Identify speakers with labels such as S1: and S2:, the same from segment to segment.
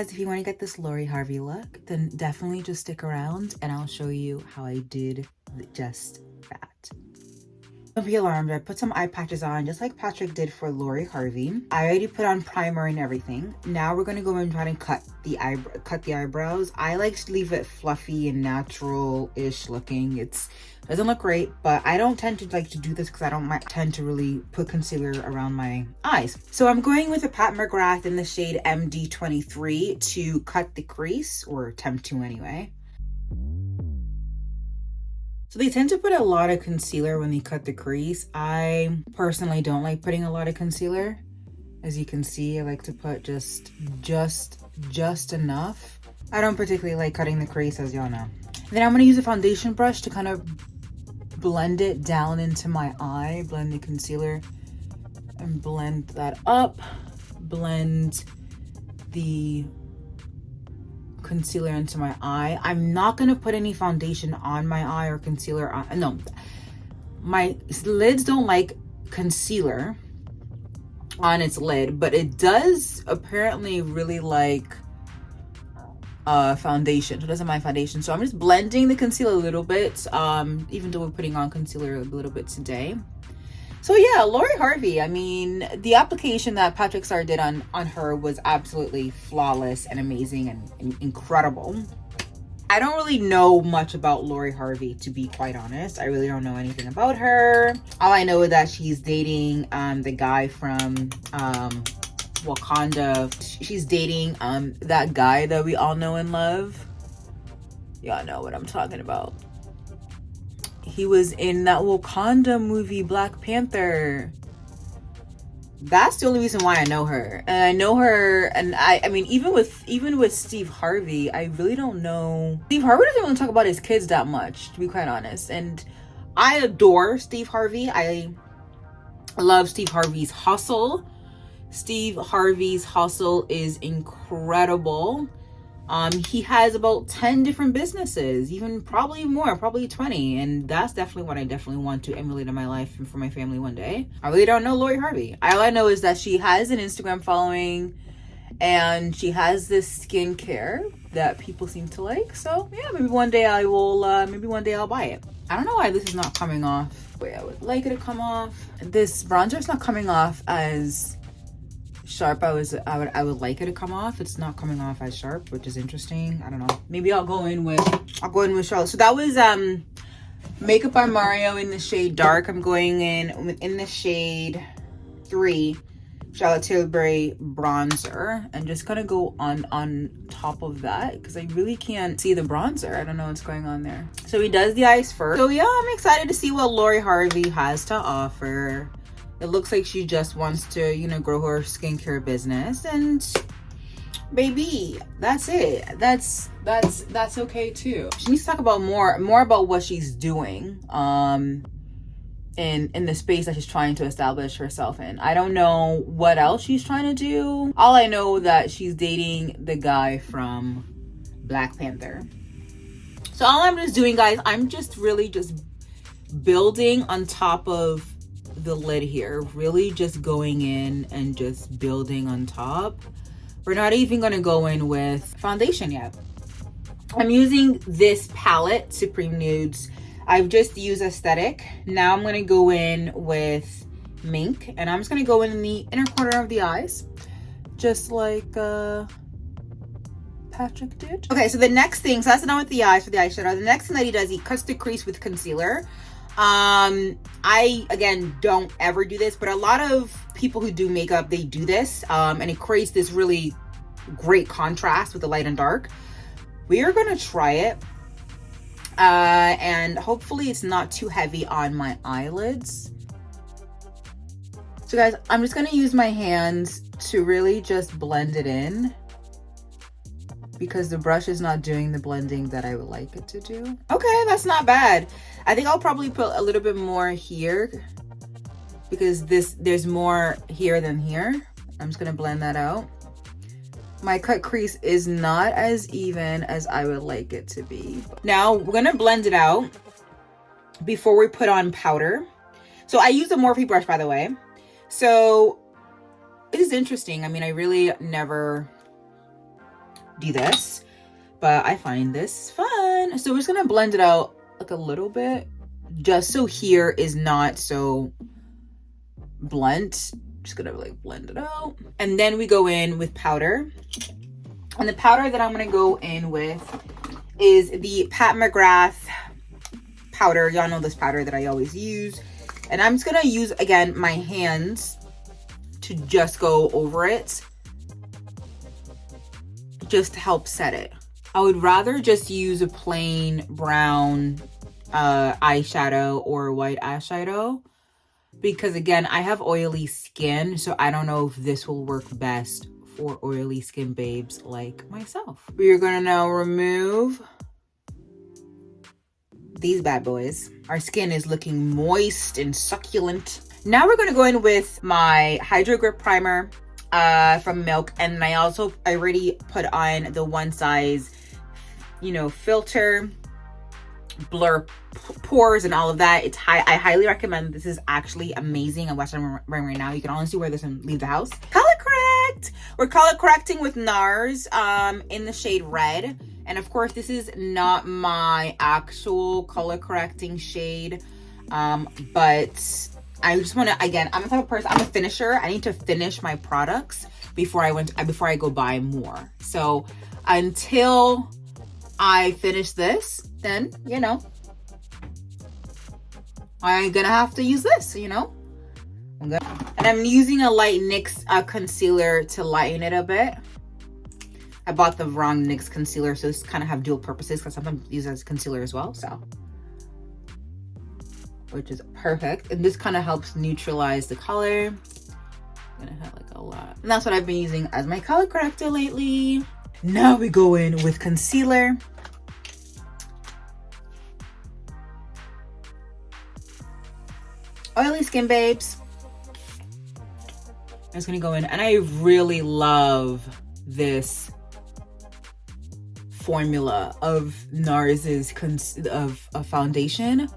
S1: guys, if you want to get this Lori Harvey look, then definitely just stick around and I'll show you how I did just that. Don't be alarmed, I put some eye patches on just like Patrick did for Lori Harvey. I already put on primer and everything. Now we're gonna go and try and cut the eyebrows. I like to leave it fluffy and natural-ish looking. It doesn't look great, but I don't tend to like to do this because I don't tend to really put concealer around my eyes. So I'm going with a Pat McGrath in the shade MD23 to cut the crease, or attempt to anyway. So they tend to put a lot of concealer when they cut the crease. I personally don't like putting a lot of concealer. As you can see, I like to put just enough. I don't particularly like cutting the crease, as y'all know. Then I'm gonna use a foundation brush to kind of blend it down into my eye, blend the concealer and blend that up, blend the concealer into my eye. I'm not gonna put any foundation on my eye or concealer on. No, my lids don't like concealer on its lid, but it does apparently really like foundation. So it doesn't mind foundation. So I'm just blending the concealer a little bit, even though we're putting on concealer a little bit today. So yeah, Lori Harvey, I mean, the application that Patrickstarr'S did on her was absolutely flawless and amazing and incredible. I don't really know much about Lori Harvey, to be quite honest. I really don't know anything about her. All I know is that she's dating the guy from Wakanda. She's dating that guy that we all know and love. Y'all know what I'm talking about. He was in that Wakanda movie, Black Panther. That's the only reason why I know her. And I know her, and I mean, even with Steve Harvey, I really don't know. Steve Harvey doesn't really talk about his kids that much, to be quite honest. And I adore Steve Harvey. I love Steve Harvey's hustle. Steve Harvey's hustle is incredible. He has about 10 different businesses, even probably more, probably 20. And that's definitely what I definitely want to emulate in my life and for my family one day. I really don't know Lori Harvey. All I know is that she has an Instagram following and she has this skincare that people seem to like. So yeah, maybe one day I will, maybe one day I'll buy it. I don't know why this is not coming off the way I would like it to come off. This bronzer is not coming off as sharp I would like it to come off. It's not coming off as sharp, which is interesting. I don't know, maybe I'll go in with Charlotte. So that was Makeup by Mario in the shade Dark. I'm going in the shade 3 Charlotte Tilbury bronzer, and just gonna go on top of that because I really can't see the bronzer. I don't know what's going on there. So he does the eyes first. So yeah, I'm excited to see what Lori Harvey has to offer. It looks like she just wants to, you know, grow her skincare business, and baby, that's it. That's okay too. She needs to talk about more about what she's doing in the space that she's trying to establish herself in. I don't know what else she's trying to do. All I know that she's dating the guy from Black Panther. So all I'm just doing, guys, I'm just really just building on top of the lid here, really just going in and just building on top. We're not even going to go in with foundation yet. I'm using this palette, Supreme Nudes. I've just used Aesthetic. Now I'm going to go in with Mink, and I'm just going to go in the inner corner of the eyes, just like Patrick did. Okay, so the next thing, so that's done with the eyes for the eyeshadow. The next thing that he does, he cuts the crease with concealer. I again don't ever do this, but a lot of people who do makeup, they do this, and it creates this really great contrast with the light and dark. We are gonna try it, and hopefully it's not too heavy on my eyelids. So guys, I'm just gonna use my hands to really just blend it in, because the brush is not doing the blending that I would like it to do. Okay, that's not bad. I think I'll probably put a little bit more here because there's more here than here. I'm just gonna blend that out. My cut crease is not as even as I would like it to be. Now we're gonna blend it out before we put on powder. So I use a Morphe brush, by the way. So this is interesting. I mean, I really never do this, but I find this fun. So we're just gonna blend it out like a little bit, just so here is not so blunt. Just gonna like blend it out. And then we go in with powder. And the powder that I'm gonna go in with is the Pat McGrath powder. Y'all know this powder that I always use. And I'm just gonna use, again, my hands to just go over it, just to help set it. I would rather just use a plain brown eyeshadow or white eyeshadow, because again, I have oily skin, so I don't know if this will work best for oily skin babes like myself. We're gonna now remove these bad boys. Our skin is looking moist and succulent. Now we're gonna go in with my Hydro Grip Primer from Milk, and I already put on the One Size, you know, filter, blur pores and all of that. I highly recommend. This is actually amazing. I'm watching it right now. You can honestly wear this and leave the house. Color correct. We're color correcting with Nars in the shade Red. And of course, this is not my actual color correcting shade, but I just want to, again, I'm the type of person, I'm a finisher. I need to finish my products before I go buy more. So until I finish this, then, you know, I'm gonna have to use this, you know. And I'm using a light NYX concealer to lighten it a bit. I bought the wrong NYX concealer, so this kind of have dual purposes, because sometimes use as concealer as well, so. Which is perfect. And this kind of helps neutralize the color. I'm gonna have like a lot. And that's what I've been using as my color corrector lately. Now we go in with concealer. Oily skin babes. I'm just gonna go in, and I really love this formula of Nars's foundation.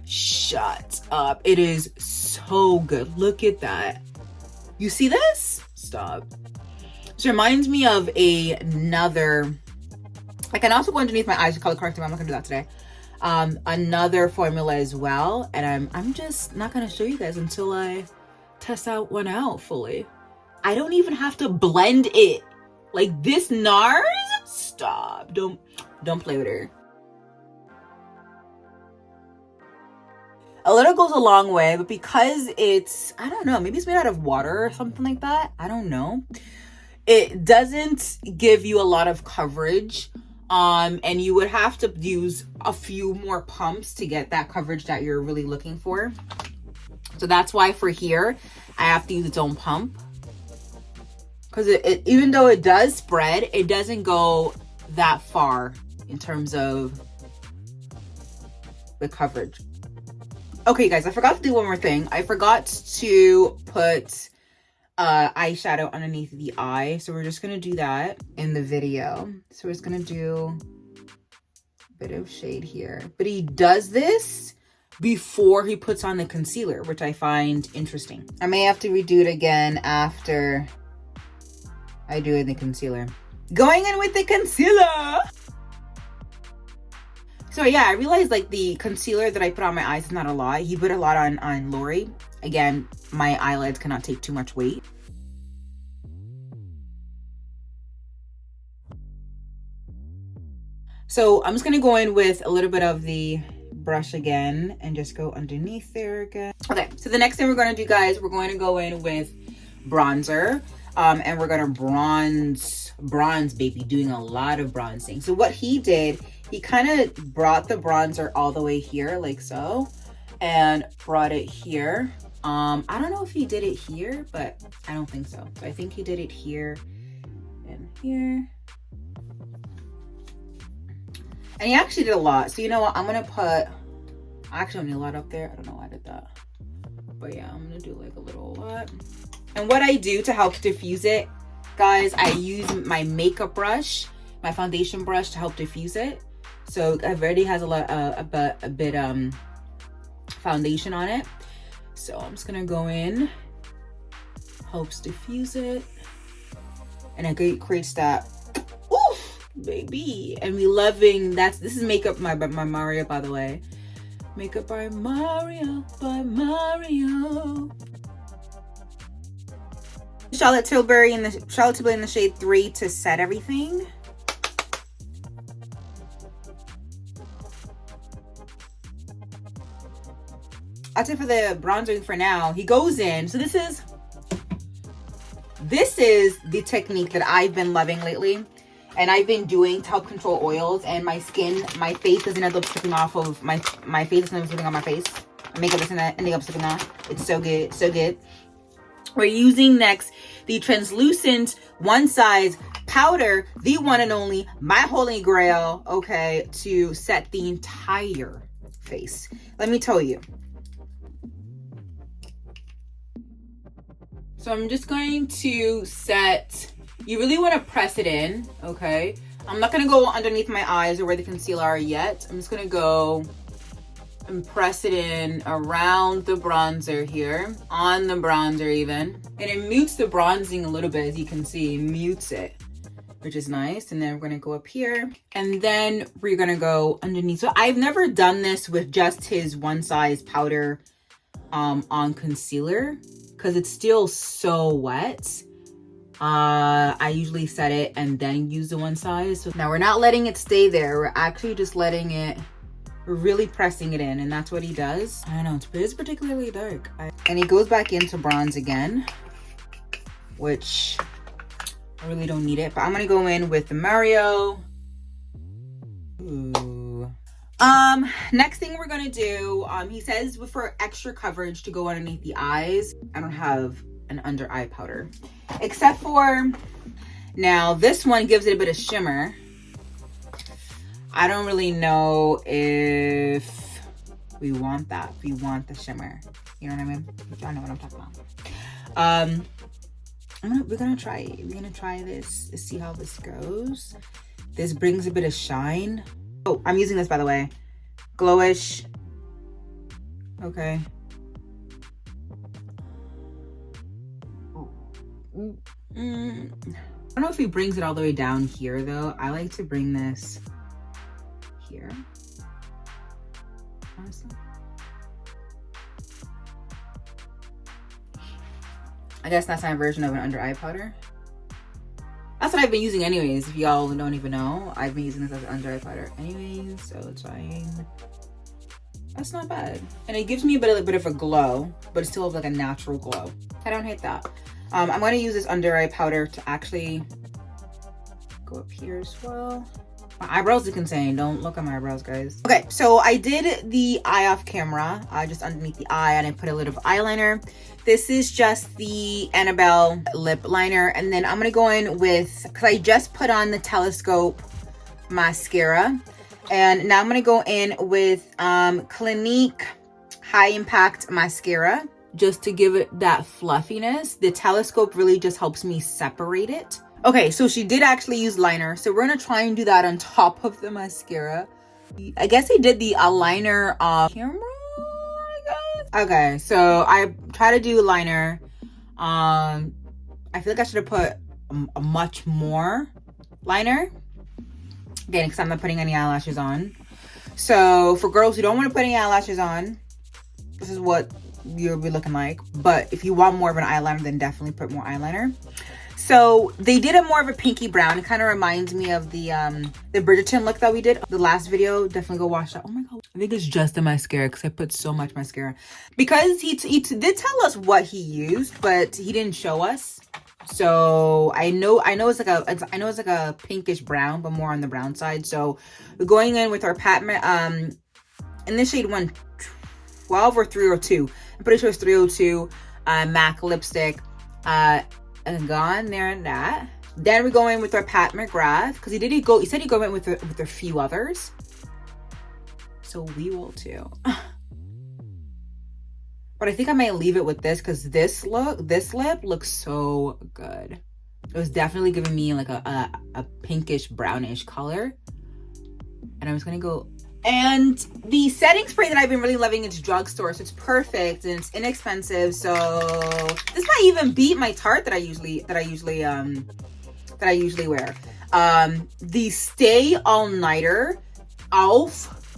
S1: Shut up. It is so good. Look at that. You see this? Stop. This reminds me of another, I can also go underneath my eyes to color correct them. I'm not gonna do that today. Another formula as well, and I'm just not gonna show you guys until I test out one out fully. I don't even have to blend it. Like this Nars, stop. Don't play with her. A little goes a long way, but because it's, I don't know, maybe it's made out of water or something like that. I don't know. It doesn't give you a lot of coverage. And you would have to use a few more pumps to get that coverage that you're really looking for. So that's why for here, I have to use its own pump. Because it even though it does spread, it doesn't go that far in terms of the coverage. Okay, guys, I forgot to do one more thing. I forgot to put eyeshadow underneath the eye. So we're just going to do that in the video. So we're just going to do a bit of shade here. But he does this before he puts on the concealer, which I find interesting. I may have to redo it again after I do the concealer. Going in with the concealer. So yeah, I realized like the concealer that I put on my eyes is not a lot. He put a lot on Lori. Again, my eyelids cannot take too much weight. So I'm just gonna go in with a little bit of the brush again and just go underneath there again. Okay, so the next thing we're gonna do, guys, we're going to go in with bronzer. And we're gonna bronze baby, doing a lot of bronzing. So what he did, he kind of brought the bronzer all the way here like so and brought it here. I don't know if he did it here, but I don't think so. So I think he did it here and here. And he actually did a lot. So you know what, I'm gonna put, I actually don't need a lot up there. I don't know why I did that, but yeah, I'm gonna do like a little lot. And what I do to help diffuse it, guys, I use my makeup brush, my foundation brush, to help diffuse it. So it already has a bit foundation on it. So I'm just gonna go in, helps diffuse it, and it creates that, ooh, baby. And we loving, this is makeup by Mario, by the way. Makeup by Mario, Charlotte Tilbury in the shade 3 to set everything. That's it for the bronzing for now. He goes in. So this is the technique that I've been loving lately. And I've been doing to help control oils, and my face doesn't end up slipping off of my face doesn't end up slipping on my face. Makeup doesn't end up slipping off. It's so good, so good. We're using next the translucent one size powder, the one and only, my holy grail, okay, to set the entire face. Let me tell you. So I'm just going to set. You really want to press it in, okay? I'm not going to go underneath my eyes or where the concealer are yet. I'm just going to go and press it in around the bronzer here, on the bronzer even. And it mutes the bronzing a little bit, as you can see, mutes it, which is nice. And then we're going to go up here, and then we're going to go underneath. So I've never done this with just his one size powder on concealer because it's still so wet. I usually set it and then use the one size. So now we're not letting it stay there. We're actually just letting it, we're really pressing it in, and that's what he does. I don't know, it's particularly dark. And he goes back into bronze again, which I really don't need it, but I'm gonna go in with the Mario. Ooh. Next thing we're gonna do, he says for extra coverage to go underneath the eyes. I don't have an under eye powder, except for now this one gives it a bit of shimmer. I don't really know if we want that. We want the shimmer, you know what I mean? Y'all know what I'm talking about. We're gonna try it. We're gonna try this to see how this goes. This brings a bit of shine. Oh, I'm using this, by the way, glowish. Okay. I don't know if he brings it all the way down here though. I like to bring this here, honestly. I guess that's my version of an under eye powder. That's what I've been using anyways. If y'all don't even know, I've been using this as an under eye powder anyways, so it's fine. That's not bad. And it gives me a bit of a glow, but it still has like a natural glow. I don't hate that. I'm going to use this under eye powder to actually go up here as well. My eyebrows look insane. Don't look at my eyebrows, guys. Okay, so I did the eye off camera, just underneath the eye, and I put a little eyeliner. This is just the Annabelle lip liner. And then I'm going to go in with, because I just put on the Telescope mascara. And now I'm going to go in with Clinique High Impact Mascara, just to give it that fluffiness. The Telescope really just helps me separate it. Okay, so she did actually use liner, so we're gonna try and do that on top of the mascara. I guess I did the liner off camera, I guess. Okay, so I try to do liner. I feel like I should have put a much more liner. Again, because I'm not putting any eyelashes on. So for girls who don't want to put any eyelashes on, this is what you'll be looking like. But if you want more of an eyeliner, then definitely put more eyeliner. So they did a more of a pinky brown. It kind of reminds me of the Bridgerton look that we did the last video. Definitely go watch that. Oh my god, I think it's just the mascara because I put so much mascara. Because he did tell us what he used, but he didn't show us. So I know it's like a pinkish brown, but more on the brown side. So we're going in with our Pat in this shade 112 or 302. I'm pretty sure it's 302 MAC lipstick. And gone there and that. Then we go in with our Pat McGrath, because he said he'd go in with a few others. So we will too. But I think I might leave it with this, because this lip looks so good. It was definitely giving me like a pinkish brownish color. And I'm just gonna go. And the setting spray that I've been really loving is drugstore, so it's perfect and it's inexpensive. So this might even beat my Tarte that I usually wear. The Stay All Nighter Elf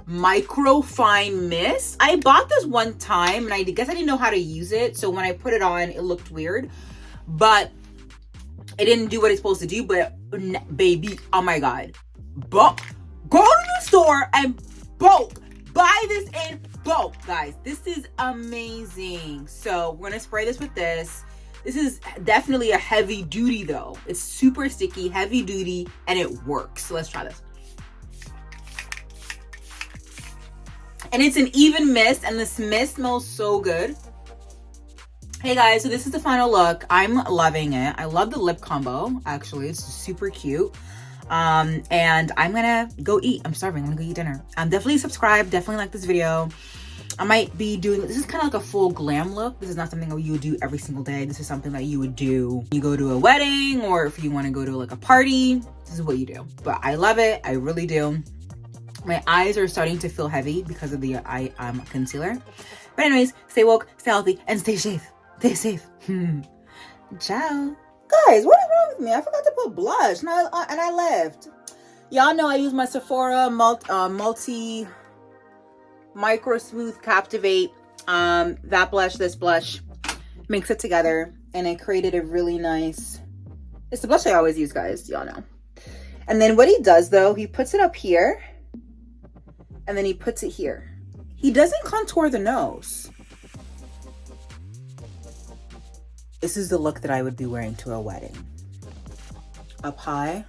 S1: Micro Fine Mist. I bought this one time and I guess I didn't know how to use it. So when I put it on, it looked weird, but it didn't do what it's supposed to do. But baby, oh my God, go to the store and bulk buy this in bulk, guys. This is amazing. So we're gonna spray this with this. This is definitely a heavy duty though. It's super sticky, heavy duty, and it works. So let's try this. And it's an even mist, and this mist smells so good. Hey guys, so this is the final look. I'm loving it. I love the lip combo, actually. It's super cute. And I'm gonna go eat. I'm starving. I'm gonna go eat dinner. Definitely subscribe. Definitely like this video. I might be doing, this is kind of like a full glam look. This is not something that you would do every single day. This is something that you would do when you go to a wedding, or if you want to go to like a party. This is what you do. But I love it. I really do. My eyes are starting to feel heavy because of the eye concealer. But anyways, stay woke, stay healthy, and stay safe. Stay safe. Ciao. Guys, what is wrong with me? I forgot to put blush and I left. Y'all know I use my Sephora multi micro smooth captivate, that blush, this blush, mix it together, and it created a really nice, it's the blush I always use, guys, y'all know. And then what he does though, he puts it up here and then he puts it here. He doesn't contour the nose. This is the look that I would be wearing to a wedding. Up high,